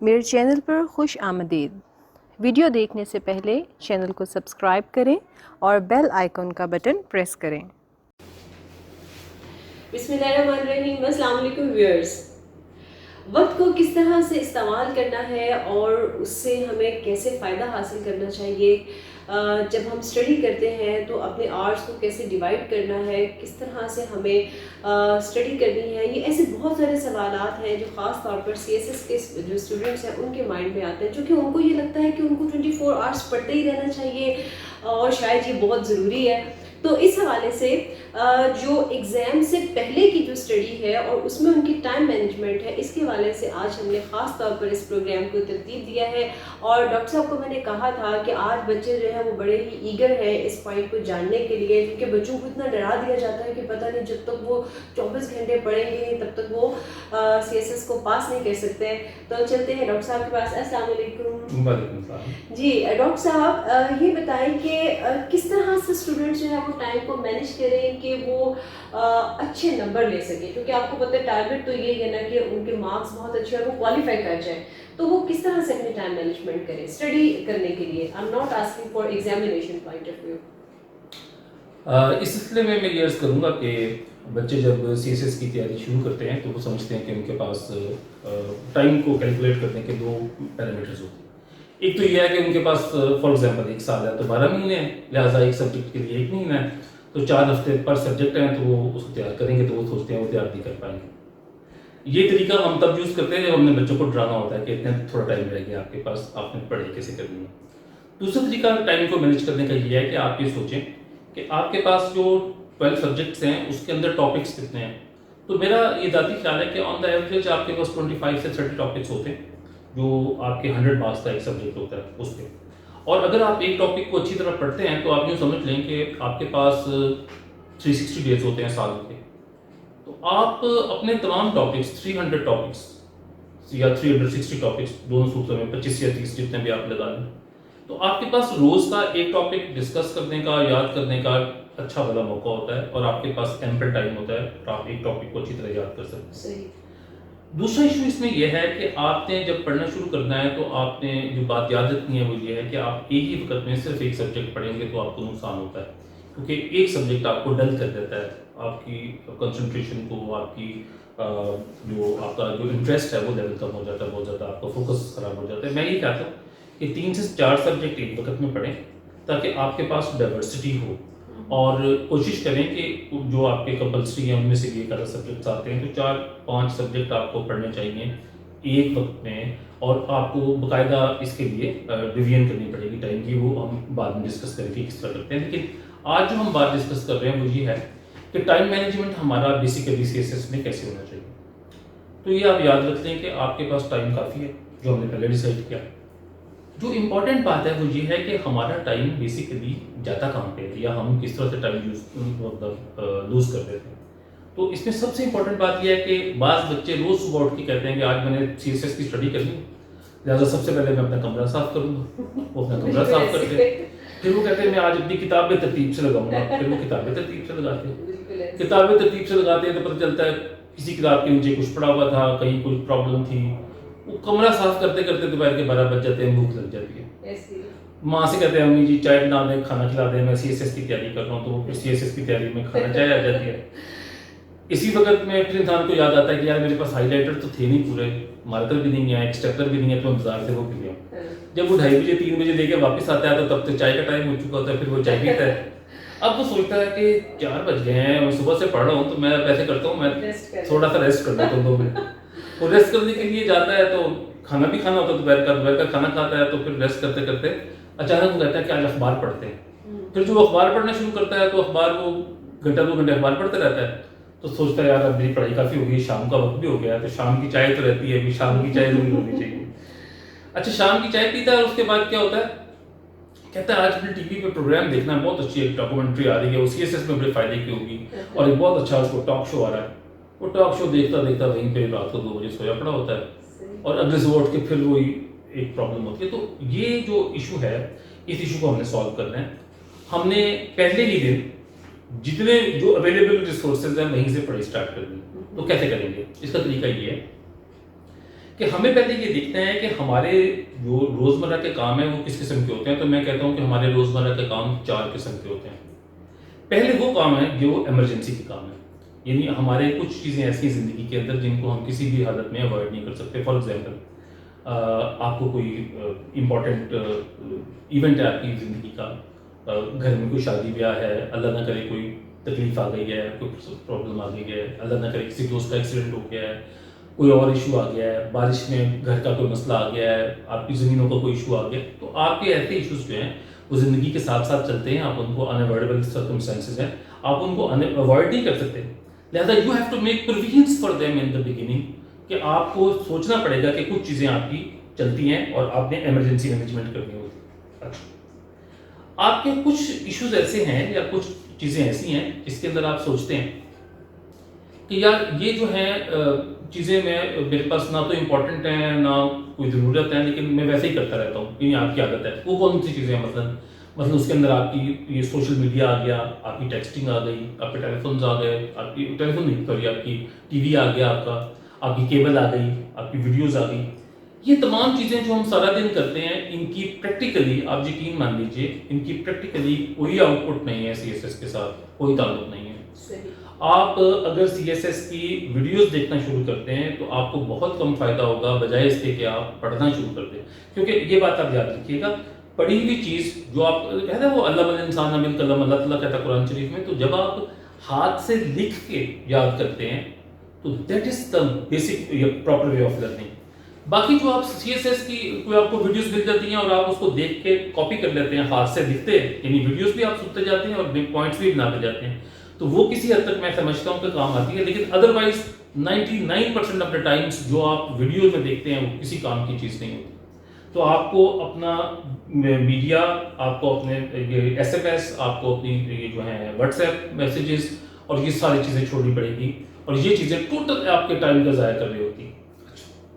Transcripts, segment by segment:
میرے چینل پر خوش آمدید۔ ویڈیو دیکھنے سے پہلے چینل کو سبسکرائب کریں اور بیل آئیکن کا بٹن پریس کریں۔ بسم اللہ الرحمن الرحیم۔ السلام علیکم ویورز۔ وقت کو کس طرح سے استعمال کرنا ہے اور اس سے ہمیں کیسے فائدہ حاصل کرنا چاہیے، جب ہم اسٹڈی کرتے ہیں تو اپنے آرٹس کو کیسے ڈیوائڈ کرنا ہے، کس طرح سے ہمیں اسٹڈی کرنی ہے، یہ ایسے بہت سارے سوالات ہیں جو خاص طور پر سی ایس ایس کے جو اسٹوڈنٹس ہیں ان کے مائنڈ میں آتے ہیں، چونکہ ان کو یہ لگتا ہے کہ ان کو 24 آورس پڑھتے ہی رہنا چاہیے اور شاید یہ بہت ضروری ہے۔ تو اس حوالے سے جو ایگزام سے پہلے کی جو اسٹڈی ہے اور اس میں ان کی ٹائم مینجمنٹ ہے، اس کے حوالے سے آج ہم نے خاص طور پر اس پروگرام کو ترتیب دیا ہے۔ اور ڈاکٹر صاحب کو میں نے کہا تھا کہ آج بچے جو ہے وہ بڑے ہی ایگر ہیں اس پوائنٹ کو جاننے کے لیے، کیونکہ بچوں کو اتنا ڈرا دیا جاتا ہے کہ پتہ نہیں جب تک وہ 24 گھنٹے پڑھیں گے تب تک وہ سی ایس ایس کو پاس نہیں کر سکتے۔ تو چلتے ہیں ڈاکٹر صاحب کے پاس۔ السلام علیکم۔ وعلیکم السلام۔ جی ڈاکٹر صاحب، یہ بتائیں کہ کس طرح سے اسٹوڈنٹ جو ہے وہ ٹائم کو مینیج کریں کہ وہ اچھے نمبر لے سکیں، کیونکہ آپ کو پتہ ہے ٹارگیٹ تو یہی ہے نا کہ ان کے مارکس بہت اچھے اور وہ کوالیفائی کر جائیں، تو وہ کس طرح سے اپنی ٹائم مینجمنٹ کریں اسٹڈی کرنے کے لیے؟ I am not asking for examination point of view. اس سلسلے میں یہ عرض کروں گا کہ بچے جب سی ایس ایس کی تیاری شروع کرتے ہیں تو وہ سمجھتے ہیں کہ ان کے پاس ٹائم کو کیلکولیٹ کرنے کے دو پیرامیٹرز ہوتے ہیں۔ ایک تو یہ ہے کہ ان کے پاس فار ایگزامپل 1 سال ہے تو 12 مہینے ہیں، لہٰذا ایک سبجیکٹ کے لیے 1 مہینہ ہے، تو 4 ہفتے پر سبجیکٹ ہیں تو وہ اس کو تیار کریں گے، تو وہ سوچتے ہیں وہ تیار نہیں کر پائیں گے۔ یہ طریقہ ہم تب یوز کرتے ہیں جب ہم نے بچوں کو ڈرانا ہوتا ہے کہ اتنا تھوڑا ٹائم رہ گیا آپ کے پاس، آپ نے پڑھائی کیسے کرنی ہے۔ دوسرا طریقہ ٹائم کو مینیج کرنے کا یہ ہے کہ آپ یہ سوچیں کہ آپ کے پاس جو 12 سبجیکٹس ہیں اس کے اندر ٹاپکس کتنے ہیں۔ تو میرا یہ ذاتی خیال ہے کہ آن دا ایوریج آپ کے پاس 25 سے 30 ٹاپکس ہوتے ہیں جو آپ کے 100 مارکس کا ایک سبجیکٹ ہوتا ہے اس پہ۔ اور اگر آپ ایک ٹاپک کو اچھی طرح پڑھتے ہیں تو آپ یوں سمجھ لیں کہ آپ کے پاس 360 ڈیز ہوتے ہیں سال کے، تو آپ اپنے تمام ٹاپکس 300 ٹاپکس یا 360 ٹاپکس دونوں صورتوں میں 25 یا 30 جتنے بھی آپ لگا لیں، تو آپ کے پاس روز کا ایک ٹاپک ڈسکس کرنے کا، یاد کرنے کا اچھا والا موقع ہوتا ہے اور آپ کے پاس ایمپل ٹائم ہوتا ہے اور آپ ایک ٹاپک کو اچھی طرح یاد کر سکتے ہیں۔ دوسرا ایشو اس میں یہ ہے کہ آپ نے جب پڑھنا شروع کرنا ہے تو آپ نے جو بات یاد رکھنی ہے وہ یہ ہے کہ آپ ایک ہی وقت میں صرف ایک سبجیکٹ پڑھیں گے تو آپ کو نقصان ہوتا ہے، کیونکہ ایک سبجیکٹ آپ کو ڈل کر دیتا ہے، آپ کی کنسنٹریشن کو، آپ کی جو آپ کا جو انٹرسٹ ہے وہ لیول کم ہو جاتا ہے، بہت زیادہ آپ کا فوکس خراب ہو جاتا ہے۔ میں یہ کہتا ہوں کہ 3 سے 4 سبجیکٹ ایک وقت میں پڑھیں تاکہ آپ کے پاس ڈائیورسٹی ہو، اور کوشش کریں کہ جو آپ کے کمپلسری ہیں ان میں سے بھی ایک الگ سبجیکٹس آتے ہیں تو 4-5 سبجیکٹ آپ کو پڑھنے چاہیے ایک وقت میں، اور آپ کو باقاعدہ اس کے لیے ریویژن کرنی پڑے گی ٹائم کی، وہ ہم بعد میں ڈسکس کریں گے کس طرح کرتے ہیں۔ لیکن آج جو ہم بات ڈسکس کر رہے ہیں وہ یہ ہے کہ ٹائم مینجمنٹ ہمارا بیسیکلی سی ایس ایس میں کیسے ہونا چاہیے۔ تو یہ آپ یاد رکھ لیں کہ آپ کے پاس ٹائم کافی ہے جو ہم نے پہلے ڈیسائڈ کیا۔ جو امپورٹنٹ بات ہے وہ یہ ہے کہ ہمارا ٹائم بیسیکلی جاتا کہاں پہ ہے یا ہم کس طرح سے ٹائم لوز کر دیتے ہیں۔ تو اس میں سب سے امپورٹنٹ بات یہ ہے کہ بعض بچے روز صبح اٹھ کے کہتے ہیں کہ آج میں نے سی ایس ایس کی اسٹڈی کرنی ہے، لہٰذا سب سے پہلے میں اپنا کمرہ صاف کروں گا، وہ اپنا کمرہ صاف کرتے ہیں، پھر وہ کہتے ہیں میں آج اپنی کتابیں ترتیب سے لگاؤں گا، پھر وہ کتابیں ترتیب سے لگاتے ہیں، کتابیں ترتیب سے لگاتے ہیں تو پتہ چلتا ہے کسی کتاب کے نیچے کچھ پڑا ہوا تھا، کہیں کوئی پرابلم تھی، وہ کمرہ صاف کرتے کرتے دوپہر کے 12 بج جاتے ہیں، بھوک لگ جاتی ہے، ماں سے کہتے ہیں امی جی چائے بنا دیں، کھانا کھلا دیں، میں سی ایس ایس کی تیاری کر رہا ہوں، تو پھر سی ایس ایس کی تیاری میں کھانا چائے آ جاتی ہے۔ اسی وقت میں پھر انسان کو یاد آتا ہے کہ یار میرے پاس ہائی لائٹر تو تھے نہیں پورے، مارکر بھی نہیں ہے، ایکسٹریکٹر بھی نہیں ہے، تو میں بازار سے وہ پی لیا۔ جب وہ 2:30 بجے 3 بجے لے کے واپس آتا ہے تو تب تو چائے کا ٹائم ہو چکا ہوتا ہے، پھر وہ چائے پیتا ہے۔ اب وہ سوچتا ہے کہ 4 بج گئے ہیں، میں صبح سے پڑھ رہا ہوں تو میں ایسے کرتا ہوں میں تھوڑا سا ریسٹ کر لیتا ہوں 2 منٹ۔ وہ ریسٹ کرنے کے لیے جاتا ہے تو کھانا بھی کھانا ہوتا ہے دوپہر کا کھانا کھاتا ہے، تو پھر ریسٹ کرتے کرتے اچانک وہ کہتا ہے کہ آج اخبار پڑھتے ہیں۔ پھر جو اخبار پڑھنا شروع کرتا ہے تو اخبار وہ 1-2 گھنٹے اخبار پڑھتا رہتا ہے، تو سوچتا ہے یار اب میری پڑھائی کافی ہو گئی، شام کا وقت بھی ہو گیا ہے، تو شام کی چائے تو رہتی ہے، ابھی شام کی چائے ضرور ہونی چاہیے۔ اچھا شام کی چائے پیتا ہے اور اس کے بعد کیا ہوتا ہے، کہتا ہے آج اپنے ٹی وی پہ پروگرام دیکھنا ہے، بہت اچھی ایک ڈاکومنٹری آ رہی ہے، وہ سی ایس ایس میں بڑے فائدے کی ہوگی، اور ایک بہت اچھا اس کو ٹاک شو آ رہا ہے۔ وہ ٹاک شو دیکھتا دیکھتا وہیں پہ رات کو 2 بجے سویا پڑا ہوتا ہے، اور اگلے صبح اٹھ کے پھر وہی ایک پرابلم ہوتی ہے۔ تو یہ جو ایشو ہے اس ایشو کو ہم نے سالو کرنا ہے۔ ہم نے پہلے ہی دن جتنے جو اویلیبل ریسورسز ہیں وہیں سے پڑھائی اسٹارٹ کرنی ہے۔ تو کیسے کریں گے؟ اس کا طریقہ یہ ہے کہ ہمیں پہلے یہ دیکھنا ہے کہ ہمارے جو روزمرہ کے کام ہیں وہ کس قسم کے ہوتے ہیں. تو میں کہتا ہوں کہ ہمارے روزمرہ کے کام 4 قسم کے ہوتے ہیں. پہلے وہ کام ہیں جو ایمرجنسی کے کام ہیں, یعنی ہمارے کچھ چیزیں ایسی ہیں زندگی کے اندر جن کو ہم کسی بھی حالت میں اوائڈ نہیں کر سکتے. فار ایگزامپل, آپ کو کوئی امپورٹنٹ ایونٹ ہے آپ کی زندگی کا, گھر میں کوئی شادی بیاہ ہے, اللہ نہ کرے کوئی تکلیف آ گئی ہے, کوئی پرابلم آ گئی ہے, اللہ نہ کرے کسی دوست کا ایکسیڈنٹ ہو گیا ہے, کوئی اور ایشو آ گیا ہے, بارش میں گھر کا کوئی مسئلہ آ گیا ہے, آپ کی زمینوں کا کوئی ایشو آ گیا. تو آپ کے ایسے ایشوز جو ہیں وہ زندگی کے ساتھ ساتھ چلتے ہیں, آپ ان کو انوائڈیبل سرکمسٹانسز ہیں, آپ ان کو اوائڈ نہیں کر سکتے. لہٰذا you have to make provisions for them in the beginning, کہ آپ کو سوچنا پڑے گا کہ کچھ چیزیں آپ کی چلتی ہیں اور آپ نے ایمرجنسی مینجمنٹ کرنی ہوتی ہے. اچھا, آپ کے کچھ ایشوز ایسے ہیں یا کچھ چیزیں ایسی ہیں جس کے اندر آپ سوچتے ہیں کہ یار یہ جو ہیں چیزیں میرے پاس نہ تو امپورٹنٹ ہیں نہ کوئی ضرورت ہے, لیکن میں ویسے ہی کرتا رہتا ہوں, یہ آپ کی عادت ہے. وہ کون سی چیزیں ہیں؟ مثلاً اس کے اندر آپ کی یہ سوشل میڈیا آ گیا, آپ کی ٹیکسٹنگ آ گئی, آپ کے ٹیلی فونز آ گئے, آپ کی ٹیلی فون نہیں سوری آپ کی ٹی وی آ گیا, آپ کی کیبل آ گئی, آپ کی ویڈیوز آ گئی. یہ تمام چیزیں جو ہم سارا دن کرتے ہیں, ان کی پریکٹیکلی آپ یقین مان لیجیے ان کی پریکٹیکلی کوئی آؤٹ پٹ نہیں ہے سی ایس ایس کے ساتھ, کوئی تعلق نہیں ہے. آپ اگر سی ایس ایس کی ویڈیوز دیکھنا شروع کرتے ہیں تو آپ کو بہت کم فائدہ ہوگا بجائے اس کے کہ آپ پڑھنا شروع کر دیں. کیونکہ یہ بات آپ یاد رکھیے گا, پڑھی ہوئی چیز جو آپ کہتے ہیں وہ اللہ بل انسان عمل قلم, اللہ تعالیٰ کہتا ہے قرآن شریف میں, تو جب آپ ہاتھ سے لکھ کے یاد کرتے ہیں تو that is the basic proper way of learning. باقی جو آپ سی ایس ایس کی کوئی آپ کو ویڈیوز مل جاتی ہیں اور آپ اس کو دیکھ کے کاپی کر لیتے ہیں, ہاتھ سے لکھتے ہیں, یعنی ویڈیوز بھی آپ سنتے جاتے ہیں اور پوائنٹس بھی بناتے جاتے ہیں, تو وہ کسی حد تک میں سمجھتا ہوں کہ کام آتی ہے. لیکن ادروائز 99% آف دا ٹائمس جو آپ ویڈیوز میں دیکھتے ہیں وہ کسی کام کی چیز نہیں ہوتی. تو آپ کو اپنا میڈیا, آپ کو اپنے ایس ایم ایس, آپ کو اپنی یہ جو ہیں واٹس ایپ میسیجز اور یہ ساری چیزیں چھوڑنی پڑے گی, اور یہ چیزیں ٹوٹل آپ کے ٹائم کا ضائع کر رہی ہوتی ہیں.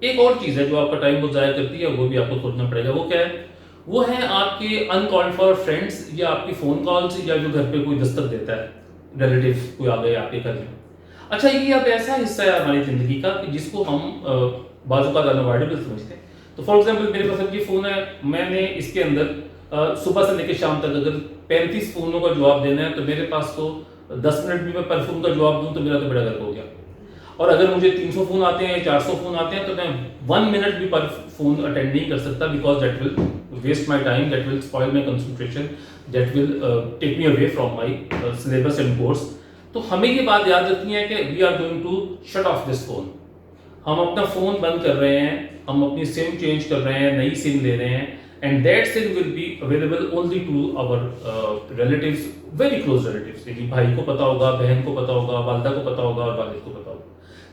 ایک اور چیز ہے جو آپ کا ٹائم کو ضائع کرتی ہے, وہ بھی آپ کو سوچنا پڑے گا. وہ کیا ہے؟ وہ ہے آپ کے ان کالڈ فار فرینڈس, یا آپ کی فون کالز, یا جو گھر پہ کوئی دستک دیتا ہے, ریلیٹیو کوئی آ گئے آپ کے گھر میں. اچھا, یہ اب ایسا حصہ ہے ہماری زندگی کا کہ جس کو ہم بعض اوقات انوائڈیبل سمجھتے ہیں. تو فار ایگزامپل میرے پاس اب یہ فون ہے, میں نے اس کے اندر صبح سے لے کے شام تک اگر 35 فونوں کا جواب دینا ہے تو میرے پاس تو 10 منٹ بھی میں پر فون کا جواب دوں تو میرا تو بڑا گھر ہو گیا. اور اگر مجھے 300 فون آتے ہیں یا 400 فون آتے ہیں تو میں 1 منٹ بھی پر فون اٹینڈ نہیں کر سکتا, because that will waste my time, that will spoil my concentration, that will take me away from my syllabus and course. تو ہمیں یہ بات یاد رکھنی ہے کہ we are going to shut off this phone. ہم اپنا فون بند کر رہے ہیں, ہم اپنی سم چینج کر رہے ہیں, نئی سم لے رہے ہیں, and that SIM will be available only to our relatives, very close relatives. یعنی بھائی کو پتا ہوگا, بہن کو پتا ہوگا, والدہ کو پتا ہوگا اور والد کو پتا ہوگا,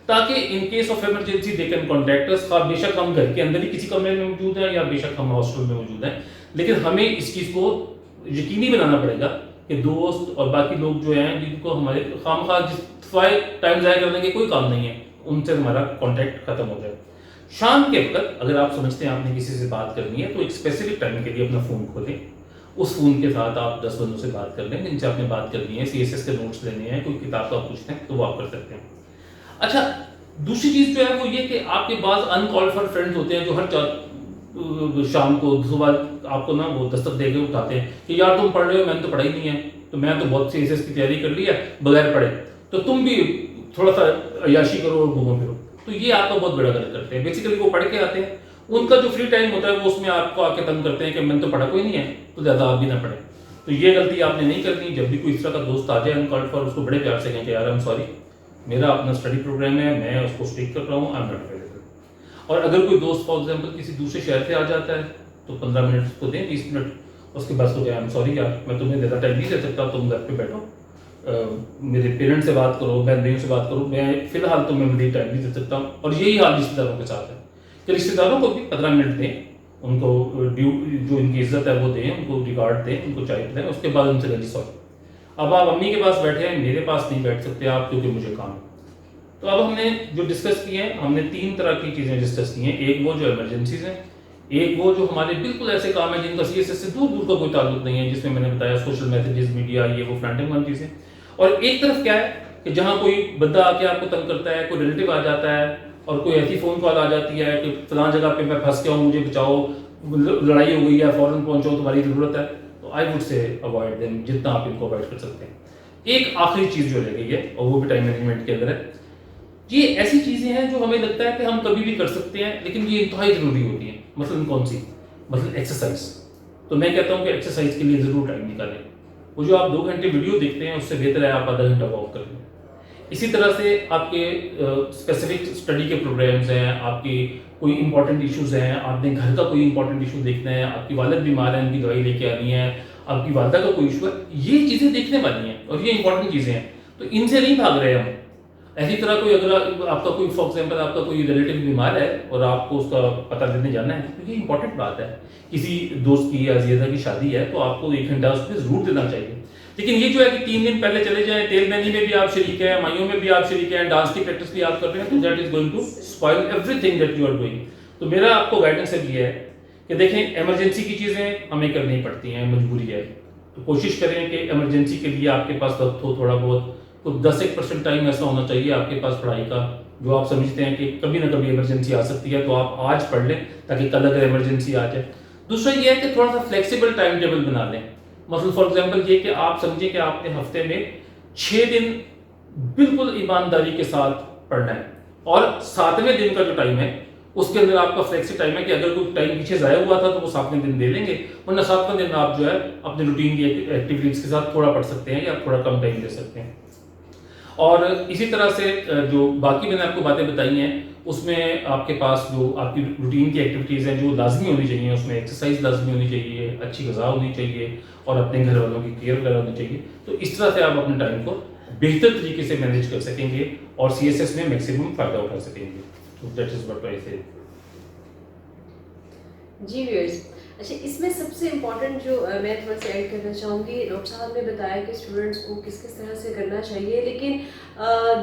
تاکہ in case of emergency they can contact us. بے شک ہم گھر کے اندر ہی کسی کمرے میں موجود ہیں یا بے شک ہم ہاسٹل میں موجود ہیں, لیکن ہمیں اس چیز کو یقینی بنانا پڑے گا کہ دوست اور باقی لوگ جو ہیں جن کو ہمارے خام خواہ جس ٹائم ضائع کرنے کے کوئی کام نہیں ہے, ان سے ہمارا کانٹیکٹ ختم ہو جائے. شام کے وقت اگر آپ سمجھتے ہیں آپ نے کسی سے بات کرنی ہے تو ایک اسپیسیفک ٹائم کے لیے اپنا فون کھولیں, اس فون کے ساتھ آپ 10 بندوں سے بات کر لیں جن سے آپ نے بات کرنی ہے, سی ایس ایس کے نوٹس لینے ہیں, کوئی کتاب کا پوچھتے ہیں تو وہ آپ کر سکتے ہیں. اچھا, دوسری چیز جو ہے وہ یہ کہ آپ کے بعض ان کالڈ فار فرینڈز ہوتے ہیں جو ہر شام کو صبح آپ کو نا وہ دستک دے کے اٹھاتے ہیں کہ یار تم پڑھ رہے ہو, میں نے تو پڑھا ہی نہیں ہے, تو میں تو بہت سی ایس ایس کی تیاری کر لی ہے بغیر پڑھے, تو تم بھی تھوڑا سا عیاشی کرو اور گھومو پھرو. تو یہ آپ کا بہت بڑا غلط کرتے ہیں. بیسیکلی وہ پڑھ کے آتے ہیں, ان کا جو فری ٹائم ہوتا ہے وہ اس میں آپ کو آ کے تنگ کرتے ہیں کہ میں نے تو پڑھا کوئی نہیں ہے, تو زیادہ آپ بھی نہ پڑھیں. تو یہ غلطی آپ نے نہیں کرنی. جب بھی کوئی اس طرح کا دوست آ جائے ان کالڈ فار, اس کو بڑے پیار سے کہیں کہ یار I'm sorry, میرا اپنا اسٹڈی پروگرام ہے, میں اس کو اسٹیک کر رہا ہوں, I'm not available. اور اگر کوئی دوست فار ایگزامپل کسی دوسرے شہر سے آ جاتا ہے تو 15 منٹ اس کو دیں, 20 منٹ, اس کے بعد تو کہ I'm sorry یار, میں تمہیں زیادہ ٹائم نہیں دے سکتا, تم گھر پہ بیٹھو, میرے پیرنٹ سے بات کرو, بہن بھائیوں سے بات کرو, میں فی الحال تمہیں مزید ٹائم نہیں دے سکتا ہوں. اور یہی حال رشتے داروں کے ساتھ ہے کہ رشتے داروں کو بھی 15 منٹ دیں, ان کو جو ان کی عزت ہے وہ دیں, ان کو ریگارڈ دیں, ان کو چائے دیں, اس کے بعد ان سے کہیں سوری. اب آپ امی کے پاس بیٹھے ہیں, میرے پاس نہیں بیٹھ سکتے آپ کیونکہ مجھے کام ہے. تو اب ہم نے جو ڈسکس کی ہیں, ہم نے 3 طرح کی چیزیں ڈسکس کی ہیں. ایک وہ جو ایمرجنسیز ہیں, ایک وہ جو ہمارے بالکل ایسے کام ہیں جن کا سی ایس ایس سے دور دور کا کوئی تعلق نہیں ہے, جس میں نے بتایا سوشل میسیجز, میڈیا, یہ وہ فرنٹ اینڈ چیزیں. اور ایک طرف کیا ہے کہ جہاں کوئی بندہ آ کے آپ کو تنگ کرتا ہے, کوئی ریلیٹیو آ جاتا ہے اور کوئی ایسی فون کال آ جاتی ہے کہ فلاں جگہ پہ میں پھنس گیا ہوں, مجھے بچاؤ, لڑائی ہو گئی ہے, فوراً پہنچو, تمہاری ضرورت ہے, تو I would say avoid them جتنا آپ ان کو اوائڈ کر سکتے ہیں. ایک آخری چیز جو رہ گئی ہے, اور وہ بھی ٹائم مینجمنٹ کے اندر ہے, یہ ایسی چیزیں ہیں جو ہمیں لگتا ہے کہ ہم کبھی بھی کر سکتے ہیں لیکن یہ انتہائی ضروری ہوتی ہیں. مثلاً کون سی؟ مثلاً ایکسرسائز. تو میں کہتا ہوں کہ ایکسرسائز کے لیے ضرور ٹائم نکالیں. وہ جو آپ 2 گھنٹے ویڈیو دیکھتے ہیں اس سے بہتر ہے آپ آدھا گھنٹہ واک کر لیں. اسی طرح سے آپ کے اسپیسیفک اسٹڈی کے پروگرامز ہیں, آپ کی کوئی امپورٹنٹ ایشوز ہیں, آپ نے گھر کا کوئی امپورٹنٹ ایشو دیکھنا ہے, آپ کی والد بیمار ہیں, ان کی دوائی لے کے آنی ہے, آپ کی والدہ کا کوئی ایشو ہے, یہ چیزیں دیکھنے والی ہیں اور یہ امپورٹنٹ چیزیں ہیں, تو ان سے نہیں بھاگ رہے ہم. اسی طرح کوئی اگر آپ کا کوئی فار ایگزامپل آپ کا کوئی ریلیٹیو بیمار ہے اور آپ کو اس کا پتہ لینے جانا ہے, تو یہ امپورٹنٹ بات ہے. کسی دوست کی یا زیادہ کی شادی ہے تو آپ کو 1 گھنٹہ اس پہ ضرور دینا چاہیے. لیکن یہ جو ہے کہ 3 دن پہلے چلے جائیں, تیل مہندی میں بھی آپ شریک ہیں, مائیوں میں بھی آپ شریک ہیں, ڈانس کی پریکٹس بھی آپ کر رہے ہیں, تو that is going to spoil everything that you are doing. تو میرا آپ کو گائیڈنس یہ ہے کہ دیکھیں ایمرجنسی کی چیزیں ہمیں کرنی پڑتی ہیں, مجبوری ہے, تو کوشش کریں کہ ایمرجنسی کے لیے آپ کے پاس وقت ہو تھوڑا بہت, تو 10% ٹائم ایسا ہونا چاہیے آپ کے پاس پڑھائی کا جو آپ سمجھتے ہیں کہ کبھی نہ کبھی ایمرجنسی آ سکتی ہے, تو آپ آج پڑھ لیں تاکہ کل اگر ایمرجنسی آ جائے. دوسرا یہ ہے کہ تھوڑا سا فلیکسیبل ٹائم ٹیبل بنا لیں. مثلا فار ایگزامپل یہ کہ آپ سمجھیں کہ آپ نے ہفتے میں 6 دن بالکل ایمانداری کے ساتھ پڑھنا ہے, اور 7ویں دن کا جو ٹائم ہے اس کے اندر آپ کا فلیکسی ٹائم ہے کہ اگر کوئی ٹائم پیچھے ضائع ہوا تھا تو وہ 7ویں دن دے لیں گے, ورنہ 7واں دن آپ جو ہے اپنے روٹین کی ایکٹیویٹیز کے ساتھ تھوڑا پڑھ سکتے ہیں یا تھوڑا کم ٹائم دے سکتے ہیں. اور اسی طرح سے جو باقی میں نے آپ کو باتیں بتائی ہیں اس میں آپ کے پاس جو آپ کی روٹین کی ایکٹیویٹیز ہیں جو لازمی ہونی چاہیے, اس میں ایکسرسائز لازمی ہونی چاہیے, اچھی غذا ہونی چاہیے, اور اپنے گھر والوں کی کیئر وغیرہ ہونی چاہیے. تو اس طرح سے آپ اپنے ٹائم کو بہتر طریقے سے مینیج کر سکیں گے اور CSS میں میکسیمم فائدہ اٹھا سکیں گے. تو دیٹ از واٹ آئی سے. جی ویئرس, اچھا اس میں سب سے امپورٹنٹ جو میں تھوڑا سا ایڈ کرنا چاہوں گی, ڈاکٹر صاحب نے بتایا کہ اسٹوڈنٹس کو کس کس طرح سے کرنا چاہیے, لیکن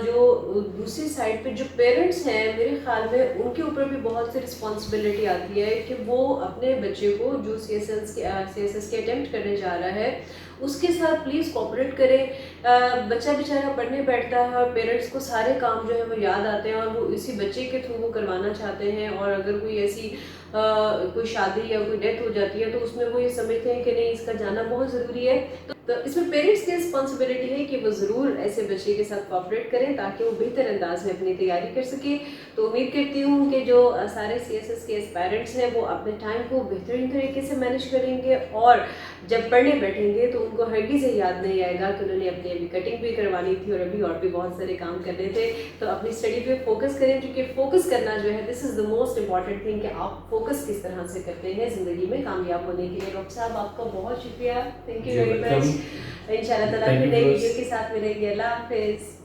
جو دوسری سائڈ پہ جو پیرنٹس ہیں میرے خیال میں ان کے اوپر بھی بہت سی رسپانسبلٹی آتی ہے کہ وہ اپنے بچے کو جو CSS کے اٹیمپٹ کرنے جا رہا ہے اس کے ساتھ پلیز کوآپریٹ کریں. بچہ بیچارہ پڑھنے بیٹھتا ہے اور پیرنٹس کو سارے کام جو ہے وہ یاد آتے ہیں اور وہ اسی بچے کے تھرو وہ کروانا چاہتے ہیں, اور اگر کوئی ایسی کوئی شادی یا کوئی ڈیتھ ہو جاتی ہے تو اس میں وہ یہ سمجھتے ہیں کہ نہیں اس کا جانا بہت ضروری ہے. تو اس میں پیرنٹس کی رسپانسبلٹی ہے کہ وہ ضرور ایسے بچے کے ساتھ کوآپریٹ کریں تاکہ وہ بہتر انداز میں اپنی تیاری کر سکے. تو امید کرتی ہوں کہ جو سارے CSS کے پیرنٹس ہیں وہ اپنے ٹائم کو بہترین طریقے سے مینیج کریں گے, اور جب پڑھنے بیٹھیں گے تو ان کو ہرگز یہ یاد نہیں آئے گا کہ انہوں نے اپنی ابھی کٹنگ بھی کروانی تھی اور بھی بہت سارے کام کرنے تھے. تو اپنی اسٹڈی پہ فوکس کریں, کیونکہ فوکس کرنا جو ہے دس از دا موسٹ امپورٹنٹ تھنگ کہ آپ فوکس کس طرح سے کرتے ہیں زندگی میں کامیاب ہونے کے لیے. ڈاکٹر صاحب آپ کا بہت شکریہ, تھینک یو ویری مچ. ان شاء اللہ تعالیٰ پھر نئی ویڈیو کے ساتھ ملیں گے. اللہ حافظ.